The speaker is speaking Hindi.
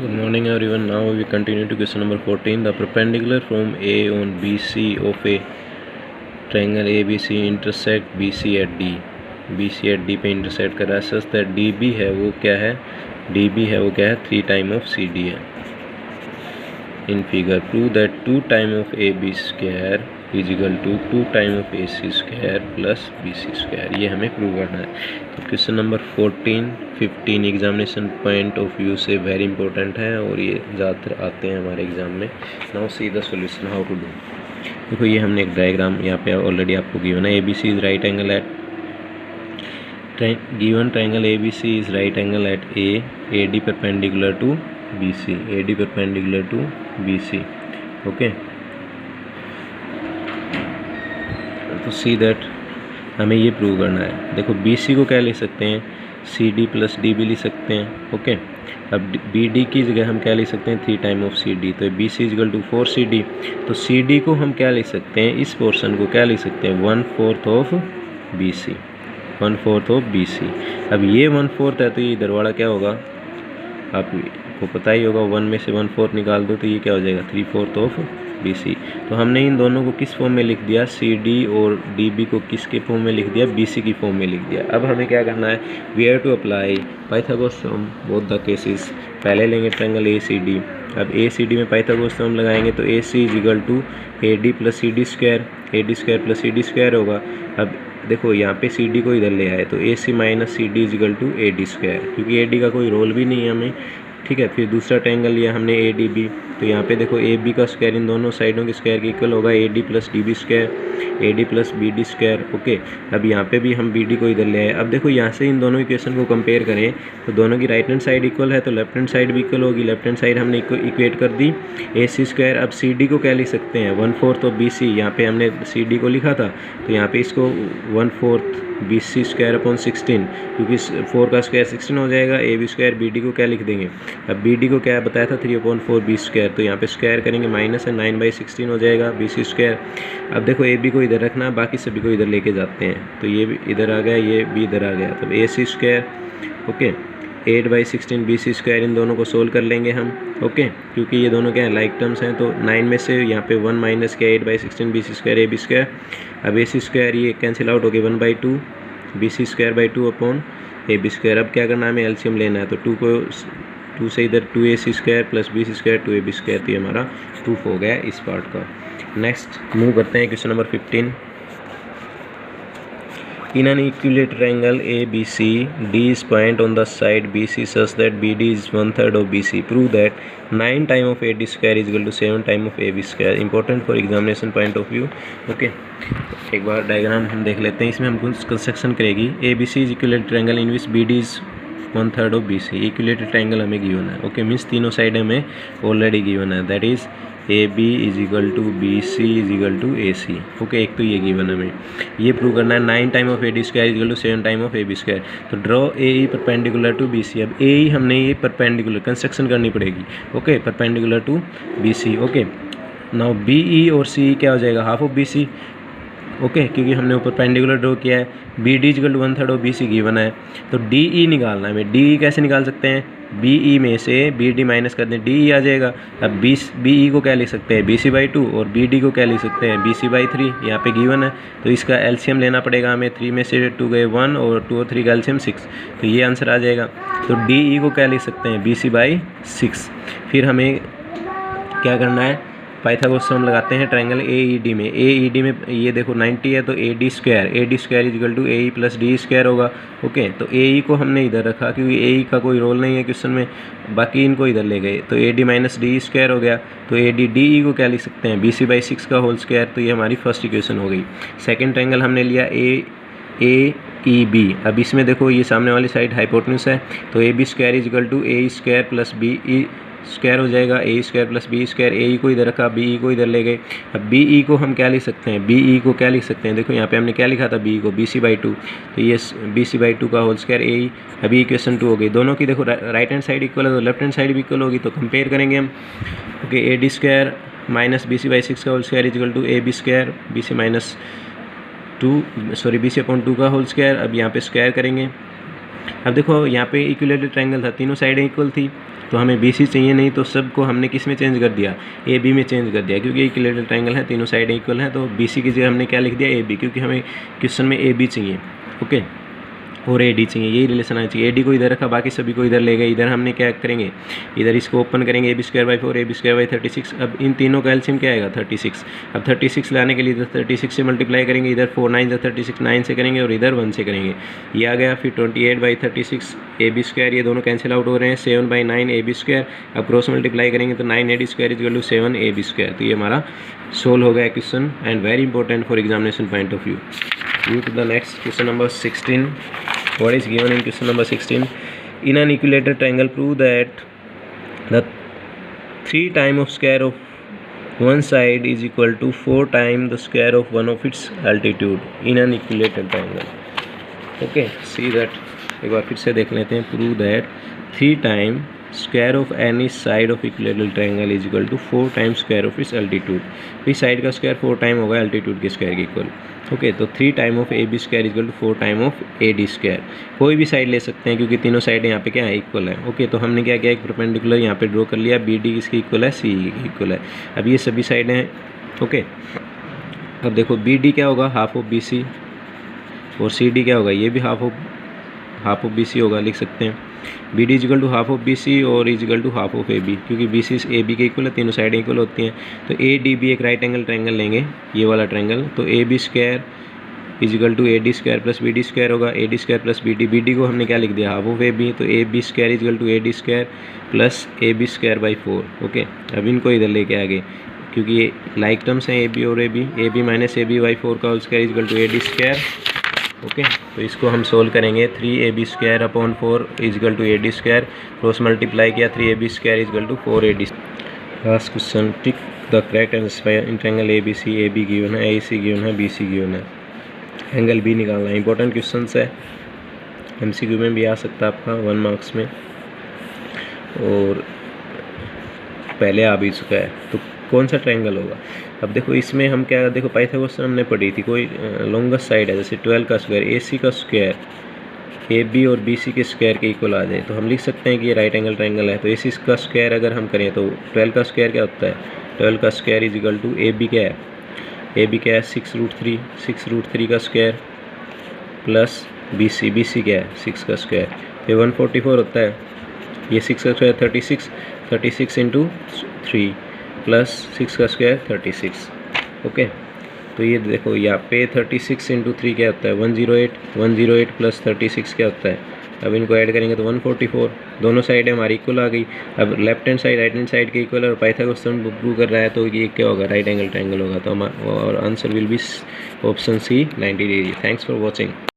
Good morning everyone. Now we continue to question number 14. The perpendicular from A on BC of a triangle ABC intersect BC at D. BC at D पे intersect कर रहा है such that DB है वो क्या है, DB है वो क्या है 3 टाइम ऑफ CD है. In figure prove that 2 time of AB square is equal to 2 time of AC square plus BC square. ये हमें प्रूव करना है. तो question number 15 examination point of view से वेरी इंपॉर्टेंट है और ये ज़्यादातर आते हैं हमारे एग्ज़ाम में. Now see the solution how to do. देखो ये हमने एक डायग्राम यहाँ पे ऑलरेडी आपको गिवन है. ABC is right angle at given triangle ABC is right angle at A, AD perpendicular to BC, AD perpendicular to BC. Okay, तो सी दैट हमें ये प्रूव करना है. देखो BC को क्या ले सकते हैं, CD प्लस DB ले सकते हैं. ओके, अब BD की जगह हम क्या ले सकते हैं 3 टाइम ऑफ CD. तो BC is equal to 4CD. तो CD को हम क्या ले सकते हैं, इस पोर्शन को क्या ले सकते हैं 1/4 ऑफ BC, 1/4 ऑफ BC. अब ये 1/4 है तो ये इधर वाला क्या होगा आपको पता ही होगा. 1 में से 1/4 निकाल दो तो ये क्या हो जाएगा 3/4 ऑफ BC. तो हमने इन दोनों को किस फॉर्म में लिख दिया, CD और DB को किसके फॉर्म में लिख दिया, BC की फॉर्म में लिख दिया. अब हमें क्या करना है, we have to apply Pythagoras theorem both the cases. पहले लेंगे ट्रायंगल ACD. अब ACD में पाइथागोरस थ्योरम लगाएंगे तो AC is equal to AD plus CD square, AD square plus CD square होगा. अब देखो यहाँ पे CD को इधर ले आए तो AC minus CD is equal to AD square, क्योंकि AD का कोई रोल भी नहीं है हमें. ठीक है, फिर दूसरा ट्रायंगल लिया हमने ADB. तो यहाँ पे देखो AB का स्क्वायर इन दोनों साइडों के स्क्वायर के इक्वल होगा AD plus DB square, AD plus BD square. Okay, अब यहाँ पे भी हम BD को इधर ले आए. अब देखो यहाँ से इन दोनों इक्वेशन को कंपेयर करें तो दोनों की राइट हैंड साइड इक्वल है तो लेफ्ट हैंड साइड भी इक्वल होगी. लेफ्ट हैंड साइड हमने इक्वेट कर दी AC स्क्वायर. अब CD को क्या लिख सकते हैं 1/4 ऑफ BC. यहाँ पे हमने CD को लिखा था तो यहाँ पे इसको 1/4 BC स्क्वायर अपॉन 16, क्योंकि 4 का स्क्वायर 16 हो जाएगा. AB स्क्वायर BD को क्या लिख देंगे, अब BD को क्या बताया था 3/4 B स्क्वायर. तो यहाँ पे स्क्वायर करेंगे माइनस है 9/16 हो जाएगा BC स्क्वायर. अब देखो AB को इधर रखना, बाकी सभी को इधर लेके जाते हैं तो ये भी इधर आ गया, ये भी इधर आ गया. तो AC square okay 8/16 BC square. इन दोनों को सोल्व कर लेंगे हम. ओके, क्योंकि ये दोनों क्या है लाइक टर्म्स हैं. तो 9 में से यहाँ पे 1 माइनस किया 8/16 BC स्क्वायर AB स्क्वायर. अब AC स्क्वायर ये कैंसिल आउट हो गया 1/2 BC square by 2 upon AB square. अब क्या करना है, हमें एलसीएम लेना है. तो 2 से इधर 2AC square plus BC square 2AB square. तो ये हमारा प्रूफ हो गया इस पार्ट का. नेक्स्ट मूव करते हैं question number 15. In an equilateral triangle ABC, D is point on the side BC such that BD is 1/3 of BC. Prove that 9 time of AD square is equal to 7 time of AB square. Important for examination point of view. Okay, एक बार डायग्राम हम देख लेते हैं. इसमें हम कुछ कंस्ट्रक्शन करेगी. ABC is equilateral triangle in which BD is 1/3 of BC. Equilateral triangle हमें गिवन है. ओके, मीन्स तीनों साइड हमें ऑलरेडी गिवन है. That is AB is equal to BC is equal to AC. Okay, एक तो ये गिवन हमें. ये प्रूव करना है 9 time of AD square is equal to 7 time of AB square. तो draw AE perpendicular to BC. अब AE हमने ये परपेंडिकुलर कंस्ट्रक्शन करनी पड़ेगी. Okay, perpendicular to BC. Okay, now BE और CE क्या हो जाएगा हाफ ऑफ BC. ओके, क्योंकि हमने ऊपर परपेंडिकुलर ड्रॉ किया है. BD equal to 1/3 of BC given है. तो DE निकालना है हमें. DE कैसे निकाल सकते हैं, BE में से BD माइनस कर दें, DE आ जाएगा. अब BE को क्या लिख सकते हैं BC/2 और BD को क्या लिख सकते हैं BC/3. यहाँ पे गिवन है तो इसका एलसीएम लेना पड़ेगा हमें. 3 में से 2 गए 1 और 2 और 3 का एलसीएम 6. तो ये आंसर आ जाएगा. तो DE को क्या लिख सकते हैं BC/6. फिर हमें क्या करना है, पाइथागोरस थ्योरम लगाते हैं ट्रायंगल AED में. AED में ये देखो 90 है तो AD square is equal to AE plus DE square होगा. ओके, तो AE को हमने इधर रखा क्योंकि AE का कोई रोल नहीं है क्वेश्चन में. बाकी इनको इधर ले गए तो AD माइनस DE स्क्वायर हो गया. तो DE को क्या लिख सकते हैं BC/6 का होल स्क्वायर. तो ये हमारी फर्स्ट इक्वेशन हो गई. सेकेंड ट्रायंगल हमने लिया AEB. अब इसमें देखो ये सामने वाली साइड हाइपोटेन्यूस है तो AB square is equal to AE square plus BE square हो जाएगा. AE square plus BE square. AE को इधर रखा, BE को इधर ले गए. अब BE को हम क्या लिख सकते हैं, BE को क्या लिख सकते हैं, देखो यहाँ पे हमने क्या लिखा था BE को BC/2. तो ये BC/2 का होल स्क्वायर AE. अभी इक्वेशन 2 हो गई. दोनों की देखो राइट हैंड साइड इक्वल है तो लेफ्ट हैंड साइड भी इक्वल होगी. तो कंपेयर करेंगे हम. Okay, AD square minus BC/6 का whole square is equal to AB square BC/2 BC/2 का होल स्क्वायर. अब यहाँ पे स्क्वायर करेंगे अब देखो यहाँ पे इक्विलेटरल ट्रायंगल था, तीनों साइडें इक्वल थी, तो हमें BC चाहिए नहीं, तो सबको हमने किस में चेंज कर दिया, AB में चेंज कर दिया, क्योंकि इक्विलेटरल ट्रायंगल है, तीनों साइडें इक्वल हैं, तो BC की जगह हमने क्या लिख दिया, AB, क्योंकि हमें क्वेश्चन में AB चाहिए, ओके, और AD चाहिए, यही रिलेशन आना चाहिए। AD को इधर रखा, बाकी सभी को इधर ले गए, इधर हमने क्या करेंगे, इधर इसको ओपन करेंगे, AB²/4 AB²/36। अब इन तीनों का एलसीएम क्या आएगा, 36। अब 36 लाने के लिए इधर 36 से मल्टीप्लाई करेंगे, इधर 4 9 36 9 से करेंगे, और इधर 1 से करेंगे, ये आ गया। फिर 28/36 AB², ये दोनों कैंसिल आउट हो रहे हैं, 7/9 AB²। अब क्रॉस मल्टीप्लाई करेंगे तो 9 AD² = 7 AB²। तो ये हमारा सोल्व हो गया question, and very important for examination point of view. Move to the next question number 16. What is given in question number 16? In an equilateral triangle, prove that the 3 times of square of one side is equal to 4 times the square of one of its altitude in an equilateral triangle. Okay, see that. एक बार फिर से देख लेते हैं. Prove that 3 times square of any side of equilateral triangle is equal to 4 times square of its altitude. इस साइड का स्क्वायर 4 टाइम होगा एल्टीट्यूड के स्क्वायर के इक्वल. ओके, तो 3 time of AB² equal to 4 time of AD². कोई भी साइड ले सकते हैं, क्योंकि तीनों साइडें यहाँ पे क्या है, इक्वल है. ओके, तो हमने क्या किया, एक परपेंडिकुलर यहाँ पे ड्रॉ कर लिया, BD इसकी इक्वल है, CE की इक्वल है. अब ये सभी साइडें हैं. ओके, अब देखो BD क्या होगा, हाफ ऑफ BC, और CD क्या होगा, ये भी हाफ ऑफ BC होगा, लिख सकते हैं. BD is equal to half of BC और is equal to half of AB, क्योंकि BC AB के इक्वल है, तीनों साइडें इक्वल होती हैं. तो ADB एक राइट एंगल ट्रायंगल लेंगे, ये वाला ट्रायंगल, तो AB² is equal to AD² plus BD² होगा, AD² प्लस BD को हमने क्या लिख दिया, हाफ ऑफ AB, तो AB² is equal to AD² plus AB²/4. Okay, अब इनको इधर लेके आ गए, क्योंकि ये लाइक टर्म्स हैं, AB और AB माइनस AB/4 का whole square is equal to AD². Okay, तो इसको हम सोल्व करेंगे. 3AB²/4 is equal to AD², cross multiply किया, 3AB² is equal to 4AD. Last question, tick the correct answer in triangle ABC. AB given है, AC गिवन है, BC गिवन है, एंगल B निकालना है. इंपॉर्टेंट क्वेश्चन है, MCQ में भी आ सकता है आपका 1 मार्क्स में, और पहले आ भी चुका है. तो कौन सा ट्रायंगल होगा. अब देखो इसमें हम क्या, देखो पाइथागोरस हमने पढ़ी थी, कोई लॉन्गेस्ट साइड है, जैसे 12 का स्क्वायर, AC का स्क्वायर AB और BC के स्क्वायर के इक्वल आ जाए, तो हम लिख सकते हैं कि ये राइट एंगल ट्रायंगल है. तो AC का स्क्वायर अगर हम करें तो 12 का स्क्वायर क्या होता है, 12 का square is equal to AB क्या है, AB क्या है 6√3, 6√3 का स्क्वायर प्लस BC क्या है 6 का स्क्वायर, तो 144 होता है. ये 6 का स्क्वायर 36 इंटू 3 प्लस 6 का स्क्वायर 36. ओके, तो ये देखो यहाँ पे 36 इंटू 3 क्या होता है 108 प्लस 36 क्या होता है. अब इनको ऐड करेंगे तो 144. दोनों साइड हमारी इक्वल आ गई. अब left hand side right hand side के इक्वल, और पाइथागोरस प्रूव कर रहा है, तो ये क्या होगा, राइट एंगल ट्रायंगल होगा. तो हमारा answer will be option C 90 degree. Thanks for watching.